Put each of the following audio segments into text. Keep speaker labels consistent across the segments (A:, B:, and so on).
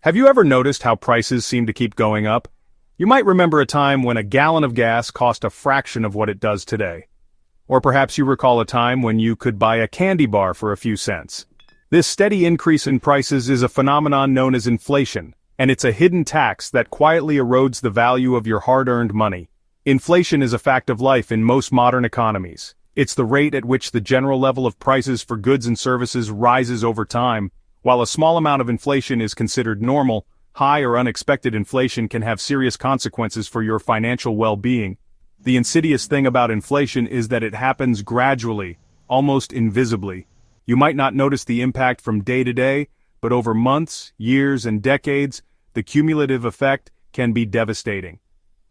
A: Have you ever noticed how prices seem to keep going up? You might remember a time when a gallon of gas cost a fraction of what it does today. Or perhaps you recall a time when you could buy a candy bar for a few cents. This steady increase in prices is a phenomenon known as inflation, and it's a hidden tax that quietly erodes the value of your hard-earned money. Inflation is a fact of life in most modern economies. It's the rate at which the general level of prices for goods and services rises over time. While a small amount of inflation is considered normal, high or unexpected inflation can have serious consequences for your financial well-being. The insidious thing about inflation is that it happens gradually, almost invisibly. You might not notice the impact from day to day, but over months, years, and decades, the cumulative effect can be devastating.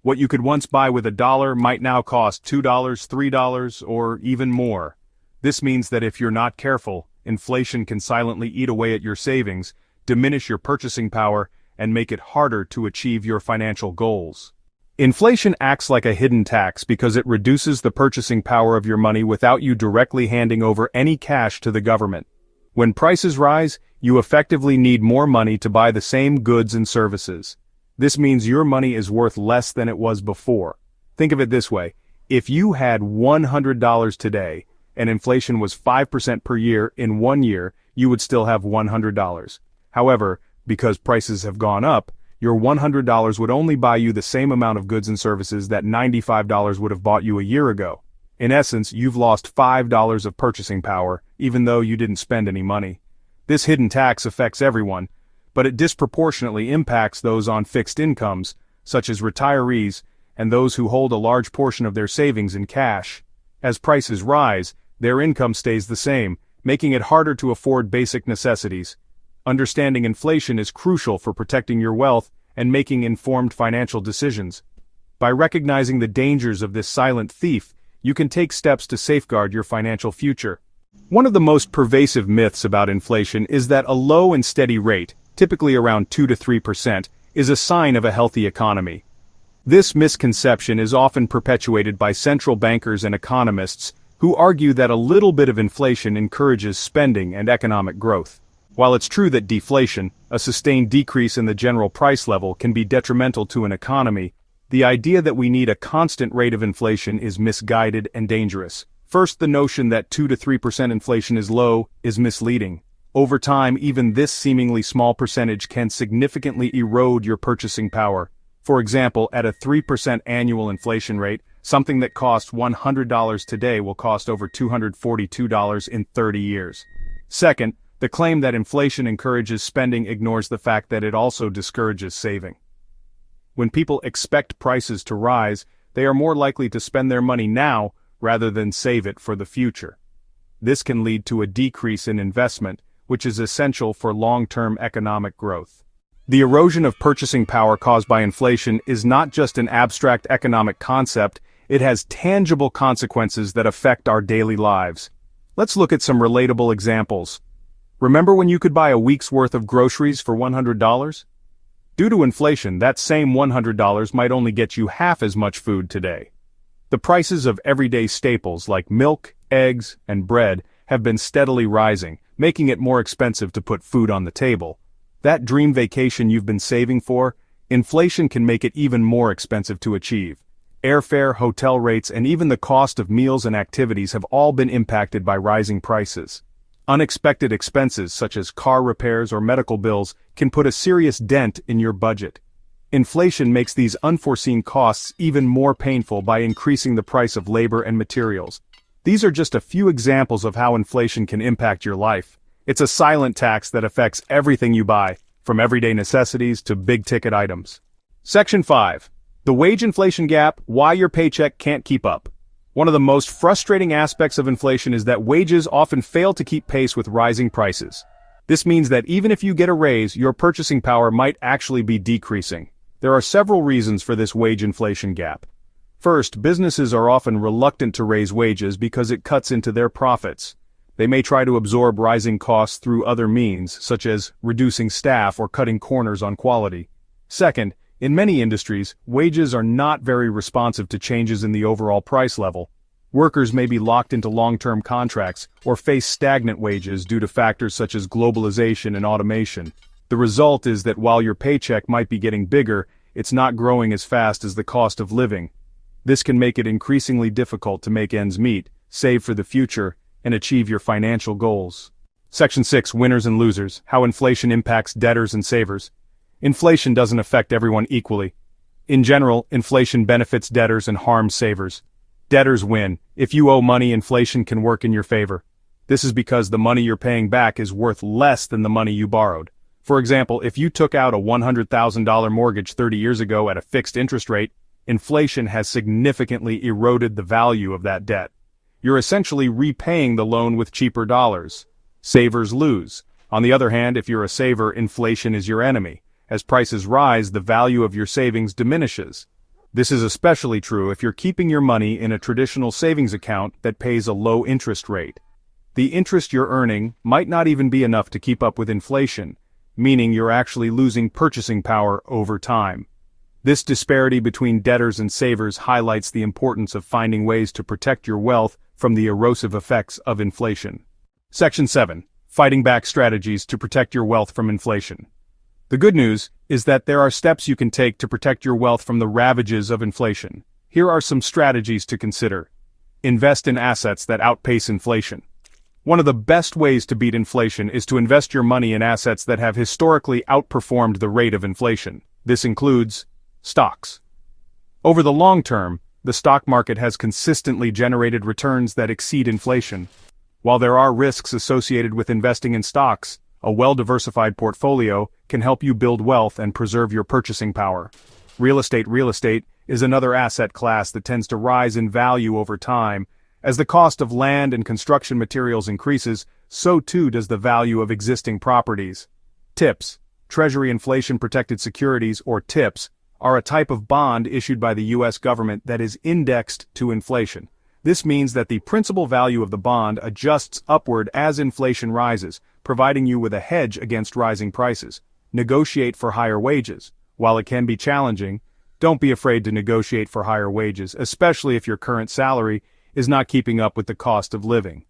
A: What you could once buy with $1 might now cost $2, $3, or even more. This means that if you're not careful, inflation can silently eat away at your savings, diminish your purchasing power, and make it harder to achieve your financial goals. Inflation acts like a hidden tax because it reduces the purchasing power of your money without you directly handing over any cash to the government. When prices rise, you effectively need more money to buy the same goods and services. This means your money is worth less than it was before. Think of it this way: if you had $100 today, and inflation was 5% per year in 1 year, you would still have $100. However, because prices have gone up, your $100 would only buy you the same amount of goods and services that $95 would have bought you a year ago. In essence, you've lost $5 of purchasing power, even though you didn't spend any money. This hidden tax affects everyone, but it disproportionately impacts those on fixed incomes, such as retirees, and those who hold a large portion of their savings in cash. As prices rise, their income stays the same, making it harder to afford basic necessities. Understanding inflation is crucial for protecting your wealth and making informed financial decisions. By recognizing the dangers of this silent thief, you can take steps to safeguard your financial future. One of the most pervasive myths about inflation is that a low and steady rate, typically around 2 to 3%, is a sign of a healthy economy. This misconception is often perpetuated by central bankers and economists who argue that a little bit of inflation encourages spending and economic growth. While it's true that deflation, a sustained decrease in the general price level, can be detrimental to an economy, the idea that we need a constant rate of inflation is misguided and dangerous. First, the notion that 2 to 3% inflation is low is misleading. Over time, even this seemingly small percentage can significantly erode your purchasing power. For example, at a 3% annual inflation rate, something that costs $100 today will cost over $242 in 30 years. Second, the claim that inflation encourages spending ignores the fact that it also discourages saving. When people expect prices to rise, they are more likely to spend their money now rather than save it for the future. This can lead to a decrease in investment, which is essential for long-term economic growth. The erosion of purchasing power caused by inflation is not just an abstract economic concept, it has tangible consequences that affect our daily lives. Let's look at some relatable examples. Remember when you could buy a week's worth of groceries for $100? Due to inflation, that same $100 might only get you half as much food today. The prices of everyday staples like milk, eggs, and bread have been steadily rising, making it more expensive to put food on the table. That dream vacation you've been saving for, inflation can make it even more expensive to achieve. Airfare, hotel rates, and even the cost of meals and activities have all been impacted by rising prices. Unexpected expenses such as car repairs or medical bills can put a serious dent in your budget. Inflation makes these unforeseen costs even more painful by increasing the price of labor and materials. These are just a few examples of how inflation can impact your life. It's a silent tax that affects everything you buy, from everyday necessities to big-ticket items. Section 5. The wage inflation gap: why your paycheck can't keep up. One of the most frustrating aspects of inflation is that wages often fail to keep pace with rising prices. This means that even if you get a raise, your purchasing power might actually be decreasing. There are several reasons for this wage inflation gap. First, businesses are often reluctant to raise wages because it cuts into their profits. They may try to absorb rising costs through other means, such as reducing staff or cutting corners on quality. Second, in many industries, wages are not very responsive to changes in the overall price level. Workers may be locked into long-term contracts or face stagnant wages due to factors such as globalization and automation. The result is that while your paycheck might be getting bigger, it's not growing as fast as the cost of living. This can make it increasingly difficult to make ends meet, save for the future, and achieve your financial goals. Section 6. Winners and Losers. How inflation impacts debtors and savers. Inflation doesn't affect everyone equally. In general, inflation benefits debtors and harms savers. Debtors win. If you owe money, inflation can work in your favor. This is because the money you're paying back is worth less than the money you borrowed. For example, if you took out a $100,000 mortgage 30 years ago at a fixed interest rate, inflation has significantly eroded the value of that debt. You're essentially repaying the loan with cheaper dollars. Savers lose. On the other hand, if you're a saver, inflation is your enemy. As prices rise, the value of your savings diminishes. This is especially true if you're keeping your money in a traditional savings account that pays a low interest rate. The interest you're earning might not even be enough to keep up with inflation, meaning you're actually losing purchasing power over time. This disparity between debtors and savers highlights the importance of finding ways to protect your wealth from the erosive effects of inflation. Section 7. Fighting back strategies to protect your wealth from inflation. The good news is that there are steps you can take to protect your wealth from the ravages of inflation. Here are some strategies to consider. Invest in assets that outpace inflation. One of the best ways to beat inflation is to invest your money in assets that have historically outperformed the rate of inflation. This includes stocks. Over the long term, the stock market has consistently generated returns that exceed inflation. While there are risks associated with investing in stocks, a well-diversified portfolio can help you build wealth and preserve your purchasing power. Real estate is another asset class that tends to rise in value over time. As the cost of land and construction materials increases, so too does the value of existing properties. TIPS, Treasury Inflation Protected Securities, or TIPS, are a type of bond issued by the U.S. government that is indexed to inflation. This means that the principal value of the bond adjusts upward as inflation rises, providing you with a hedge against rising prices. Negotiate for higher wages. While it can be challenging, don't be afraid to negotiate for higher wages, especially if your current salary is not keeping up with the cost of living.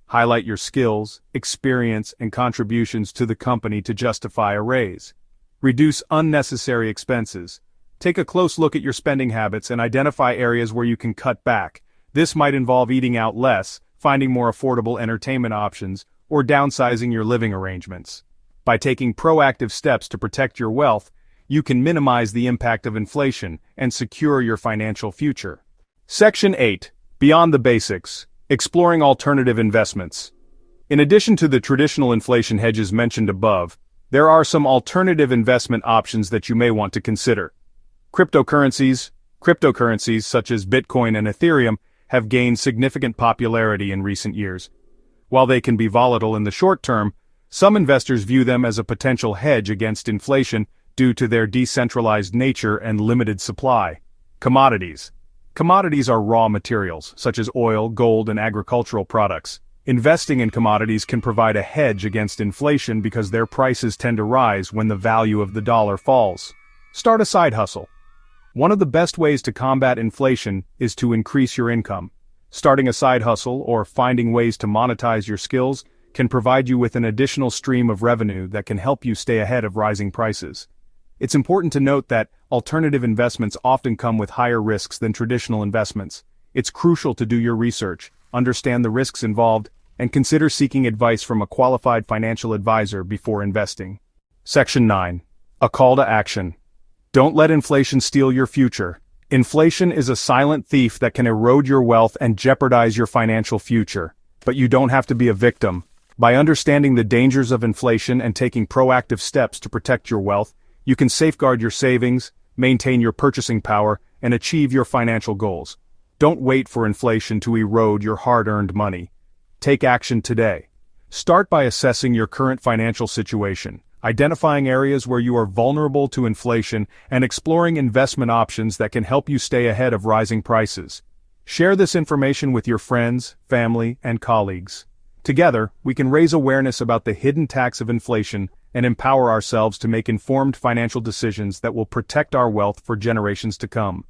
A: Highlight your skills, experience, and contributions to the company to justify a raise. Reduce unnecessary expenses. Take a close look at your spending habits and identify areas where you can cut back. This might involve eating out less, finding more affordable entertainment options, or downsizing your living arrangements. By taking proactive steps to protect your wealth, you can minimize the impact of inflation and secure your financial future. Section 8. Beyond the basics. Exploring alternative investments. In addition to the traditional inflation hedges mentioned above, there are some alternative investment options that you may want to consider. Cryptocurrencies such as Bitcoin and Ethereum have gained significant popularity in recent years. While they can be volatile in the short term, some investors view them as a potential hedge against inflation due to their decentralized nature and limited supply. Commodities. Commodities are raw materials, such as oil, gold, and agricultural products. Investing in commodities can provide a hedge against inflation because their prices tend to rise when the value of the dollar falls. Start a side hustle. One of the best ways to combat inflation is to increase your income. Starting a side hustle or finding ways to monetize your skills can provide you with an additional stream of revenue that can help you stay ahead of rising prices. It's important to note that alternative investments often come with higher risks than traditional investments. It's crucial to do your research, understand the risks involved, and consider seeking advice from a qualified financial advisor before investing. Section 9. A call to action. Don't let inflation steal your future. Inflation is a silent thief that can erode your wealth and jeopardize your financial future. But you don't have to be a victim. By understanding the dangers of inflation and taking proactive steps to protect your wealth, you can safeguard your savings, maintain your purchasing power, and achieve your financial goals. Don't wait for inflation to erode your hard-earned money. Take action today. Start by assessing your current financial situation, identifying areas where you are vulnerable to inflation, and exploring investment options that can help you stay ahead of rising prices. Share this information with your friends, family, and colleagues. Together, we can raise awareness about the hidden tax of inflation and empower ourselves to make informed financial decisions that will protect our wealth for generations to come.